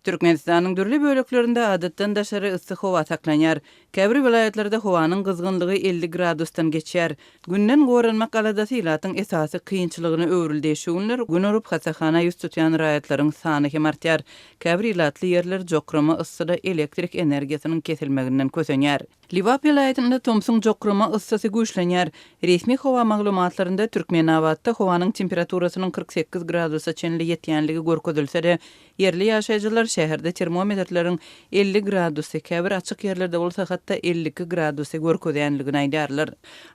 Türkmenistanyň dürli böleklerinde adatdan daşary ıssy howa saklanýar. Käbir vilayetlerde howanyň gyzgynlygy 50 gradusdan geçýär. Günden goranmak aladasy ilatyň esasy kynçylygyny öwrüldi. Şuňlar gün urup hasahana ýüz tutýan raýatlaryň sany hem artýar. Käbir ilatly ýerler jokrama ıssyda elektrik energiýasynyň kesilmeginden kösenýär. Liwap vilayetinde Tomsun jokrama ıssysy güýçlenýär. Resmi howa maglumatlarynda Türkmenawatda howanyň temperaturasynyň 48 gradusa çenli ýetýänligi görkezilse-de, yerli ýaşaýjylar şäherde termometrleriň 50 gradusy, käbir açyk ýerlerde bolsa hatda 52 gradusy görkezýänligini aýdarlar.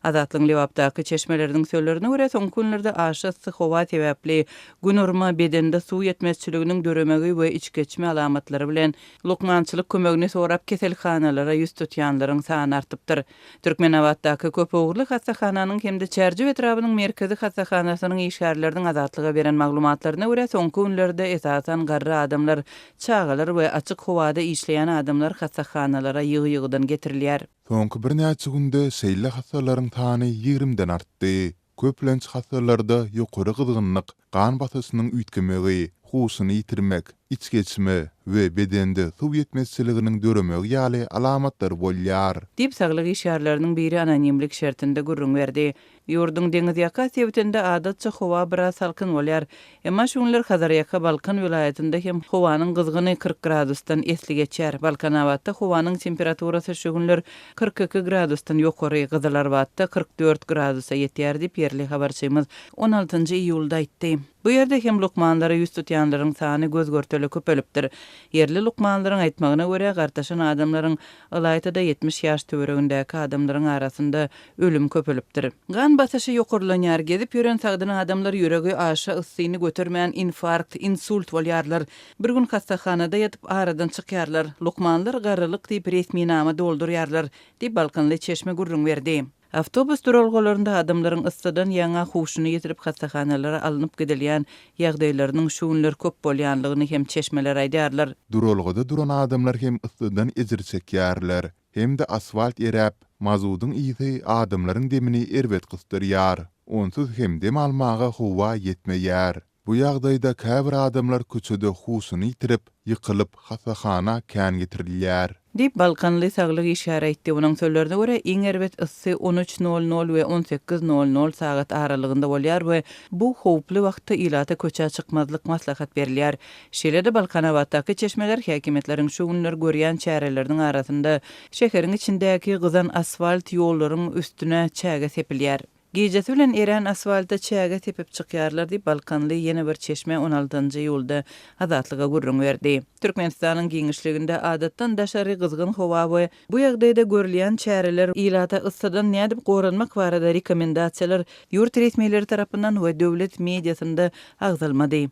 Azatlyň Liwapdaky çeşmeleriniň sözlerine görä soňky günlerde aşy ıssy howa sebäpli gün urma bedende suw ýetmezçiliginiň döremegi we içgeçme alamatlary bilen lokmançylyk kömegini sorap keselhanalara ýüz tutýanlaryň sany artypdyr. Türkmenawatdaky köp owurly hastahananyň hemde çärji etrabynyň merkezi hastahanasynyň işgärleriniň azatlyga beren maglumatlaryna görä soňky günlerde esasan garry adamlar, çağalar we açyk howada işleýän adamlar hastahanalara ýygy-ýygydan getirilýär. Soňky bir näçe günde seýle hastalaryň sany 20-den artdy. Köplenç hastalarda ýokary gyzgynlyk, gan basysynyň üýtgemegi, husuny ýitirmek, içgeçme we bedende suw ýetmezçiliginiň döremegi ýaly alamatlar bolýar. Dip saglyk işgärleriniň biri anonimlik şertinde gurrun berdi. Ýurdun deňiz ýaka sebitinde adatça howa biraz salkyn bolýar. Emma şuňlar Hazar ýaka Balkan vilayetinde hem howanyň gyzgyny 40 gradusdan esli geçýär. Balkanawatda howanyň temperaturasy şu günler 42 gradusdan ýokary, Gyzylarwatda 44 gradusa ýetýär diýip ýerli habarçymyz 16-njy iýulda aýtdy. Bu ýerde hem lukmanlara ýüz tutýanlaryň sany göz görteli köpelipdir. Yerli lukmanlaryň aýtmagyna görä gartaşan adamlaryň ylaýtada 70 ýaş töweregindäki adamlaryň arasynda ölüm köpelipdir. Gan basyşy ýokurlanýar, gezip ýören sagdyna adamlar ýüregi aşy yssyny götermän infarkt, insult bolýarlar. Bir gün hastahanada ýatyp aradan çykýarlar. Lukmanlar garrylyk diýip resmi nama doldurýarlar diýip Balkanly çeşme gurrun berdi. Avtobus duralgalarında adamlaryň ıssydan ýaňa huşuny ýetirip hastahanalara alınıp gidilýän ýagdaýlarynyň şu günler köp bolýanlygyny hem çeşmeler aýdarlar. Duralgada duran adamlar hem ıssydan ejir çekýärler, hem de asfalt eräp, mazudyň iýsi adamlaryň demini erbet gystyrýar. Onsuz hem dem almaga howa ýetmeýär. Bu ýagdaýda käbir adamlar köçede huşuny ýitirip, ýykylyp hasahana kän getirilýär. Dip Balkanly saglyk işgäre etdi. Onuň sözlerine görä iň erbet ıssy 13:00 we 18:00 sagat aralygynda bolýar we bu howply wagtda ilata köçä çykmazlyk maslahat berilýär. Şeýle-de Balkanawatdaky çeşmeler häkimetleriň şu günler görýän çäreleriniň arasynda şäheriň içindäki gyzan asfalt ýollaryň üstüne çäge sepilýär. Gejesi bilen eren asfalta çäge tepip çykýarlar diýip Balkanly ýene bir çeşme 16-njy ýylda azatlyga gurrun berdi. Türkmenistanyň giňişliginde adatdan daşary gyzgyn howa we bu ýagdaýda görülýän çäreler ilata ıssydan nädip goranmak barada rekomendasiýalar ýurt resmiýetleri tarapyndan we döwlet mediasynda agzalmady.